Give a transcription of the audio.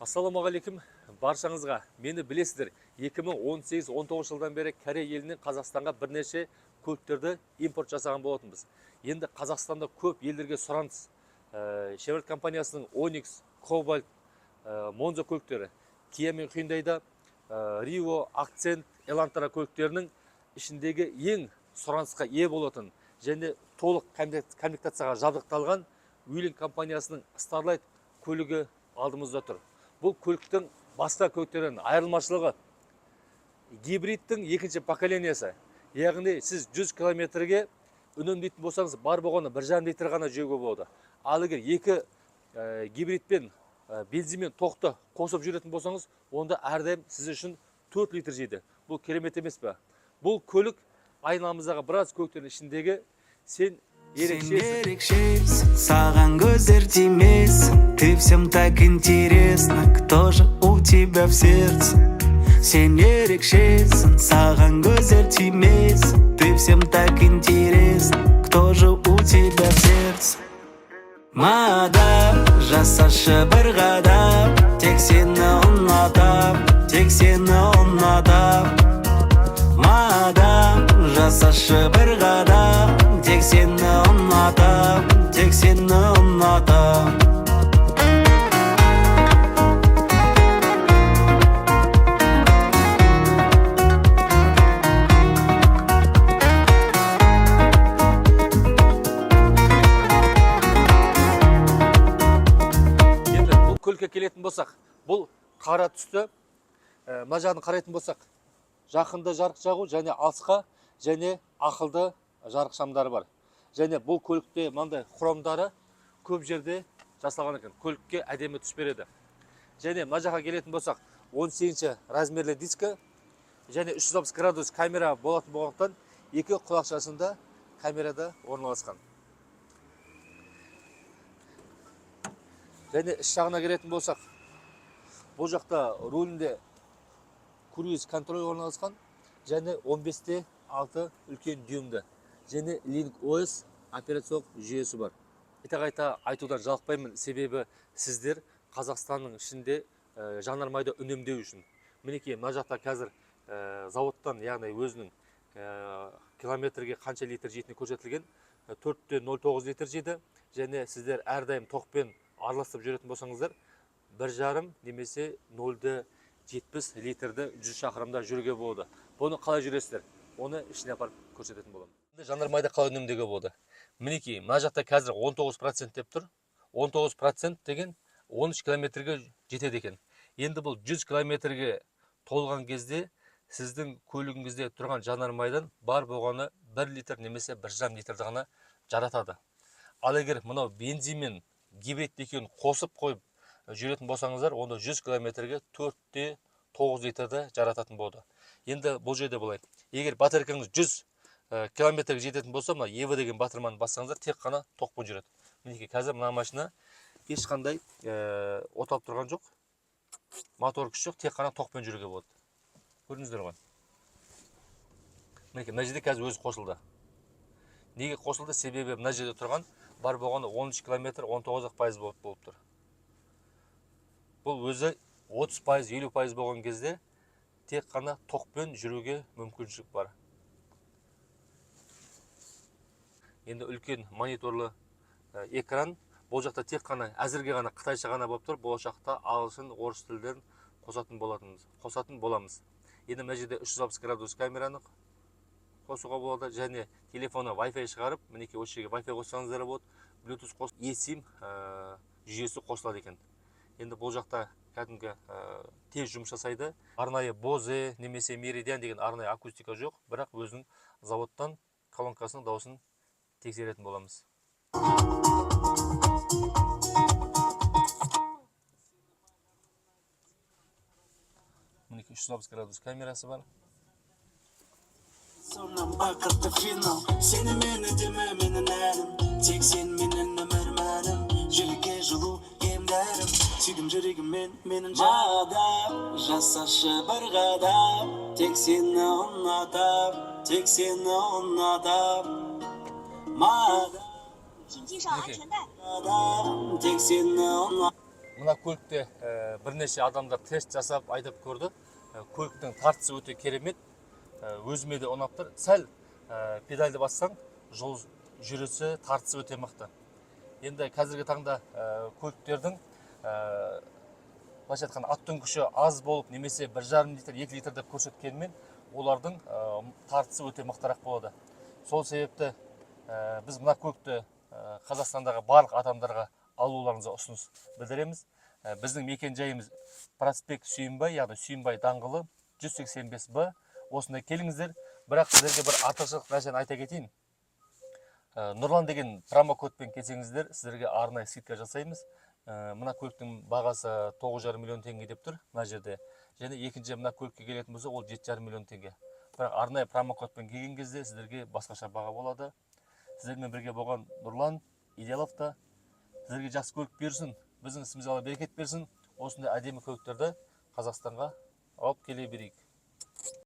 Ассалаумағалейкум баршаңызға. Мені білесіздер, 2018-19 жылдан бері Корей елінен Қазақстанға бірнеше көліктерді импорт жасаған болатынбыз. Енді Қазақстанда көп елдерге сұраныс. Chevrolet компаниясының Onix, Cobalt, Monza көліктері, Kia мен Hyundai'да Rio, Accent, Elantra көліктерінің ішіндегі ең сұранысқа ие болатын және толық комплектацияға жабдықталған Wuling компаниясының Starlight көлігі алдымызда тұр. Бұл көліктің басқа көліктерден айырмашылығы гибридтің екінші поколениясы. Яғни сіз 100 километрге үнемдейтін болсаңыз, бар болғаны 1,5 литр ғана жеуге болады. Ал егер екі гибридпен бензинмен тоқты қосып жүретін болсаңыз, онда әрдайым сіз үшін 4 литр жейді. Бұл керемет емес пе? Бұл көлік айналамыздағы біраз көліктердің ішіндегі сен ерекшесің. Саған көздер тимес, ты всем так интересно, кто же у тебя в сердце? Сен ерекшесің, саған көздер тимес, ты всем так интересно, кто же у тебя в сердце? Мадам, жасашы бір қадам, тек сені ұнатам, тек сені ұнатам. Мадам, жасашы бір қадам, тек сені ұнатам, тек сені ұнатам. Енді бұл көлікке келетін болсақ, бұл қара түсті. Мына жағын қарайтын болсақ, жақында жарық жағу және алысқа және ақылды жарық шамдары бар. Және бұл көлікте мынандай хромдары көп жерде жасалған екен. Көлікке әдемі түс береді. Және мына жаққа келетін болсақ, 18 размерлі дискі және 360 градус камера болатын болғандықтан екі құлақшасында камерада орналасқан. Және іш жағына келетін болсақ, бұл жақта рулінде круиз контроль орналасқан және 15-6 үлкен дюймді және Link OS операциялық жүйесі бар. Қайта айтудан жалықпаймын, себебі сіздер Қазақстанның ішінде жанармайды үнемдеу үшін. Мінекей, мына жақта қазір заводтан, яғни өзінің километрге қанша литр жейтіні көрсетілген, 4,09 литр жейді және сіздер әрдайым тоқпен араласып жүретін болсаңыздар, 1,5 немесе 0,70 литрді 100 шақырымда жүруге болады. Бұны қалай жүресіздер? Оны ішіне апарып көрсететін боламын. Жанармайды қалай үнемдеуге болады? Мінекей, мына жақта қазір 19% деп тұр. 19% деген 13 километрге жетеді екен. Енді бұл 100 километрге толған кезде сіздің көлігіңізде тұрған жанармайдан бар болғаны 1 литр немесе 1,5 литрді ғана жаратады. Ал егер мынау бензин мен гибрид екеуін қосып қойып жүретін болсаңыздар, онда 100 километрге 4,9 литрді жарататын болады. Енді бұл жерде былай. Егер батарейкаңыз 100 километрге жететін болса, мына Ева деген батырманы бассаңыздар, тек қана тоқпен жүреді. Мінекей, қазір мына машина ешқандай оталып тұрған жоқ. Мотор күш жоқ, тек қана тоқпен жүруге болады. Көрдіңіздер ғой. Мінекей, мына жерде қазір өзі қосылды. Неге қосылды? Себебі мына жерде тұрған бар болғаны 13 километр 19% болып тұр. Бұл өзі 30%, 50% болған кезде тек қана тоқпен жүруге мүмкіншілік бар. Енді үлкен мониторлы экран. Бұл жақта тек қана әзірге ғана қытайша ғана болып тұр. Болашақта ағылшын, орыс тілдерін қосатын боламыз. Енді мына жерде 360 градус камераны қосуға болады және телефоны Wi-Fi шығарып, мінекей осы жерге Wi-Fi қоссаңыздар болады. Bluetooth қосып, eSIM жүйесі қосылады екен. Енді бұл жақта кәдімгі тез жұмыс жасайды. Арнайы Bose немесе Meridian деген арнайы акустика жоқ, бірақ өзінің заводтан колонкасының дауысын тексеретін боламыз. Мінекей 360 градус камерасы бар. Сонан бақытты финал, сені мені деме менің әлім, тек сен менің өмірмәнім, жүрекке жылу емдәрім, сүйдім жүрегіммен менің жадам, жасашы бір қадам, тек сені ұнатам, тек сені ұнатам. Мадам, 请系上安全带。мына көлікте бірнеше адамдар тест жасап айдап көрді. Көліктің тартысы өте керемет. Өзіме де ұнап тұр. Сәл педальды бассаң, жол жүрісі, тартысы өте мықты. Енді қазіргі таңда көліктердің былайша айтқанда аттың күші аз болып, немесе 1,5 литр, 2 литр деп көрсеткенмен, олардың тартысы өте мықтырақ болады. Сол себепті біз мына көлікті Қазақстандағы барлық адамдарға алуларыңызға ұсыныс білдіреміз. Біздің мекен жайымыз проспект Сүйінбай, яғни Сүйінбай даңғылы 185Б. Осында келіңіздер. Бірақ сіздерге бір артықшылық нәрсені айта кетейін. Нұрлан деген промокодпен келсеңіздер, сіздерге арнайы скидка жасаймыз. Мына көліктің бағасы 9,5 миллион теңге деп тұр мына жерде. Және екінші мына көлікке келетін болса, ол 7,5 миллион теңге. Бірақ арнайы промокодпен келген кезде сіздерге басқаша баға болады. Сіздермен бірге болған Нұрлан Идеалов та сіздерге жақсы көлік берсін, біздің ісімізге берекет берсін. Осындай әдемі көліктерді Қазақстанға алып келе берейік.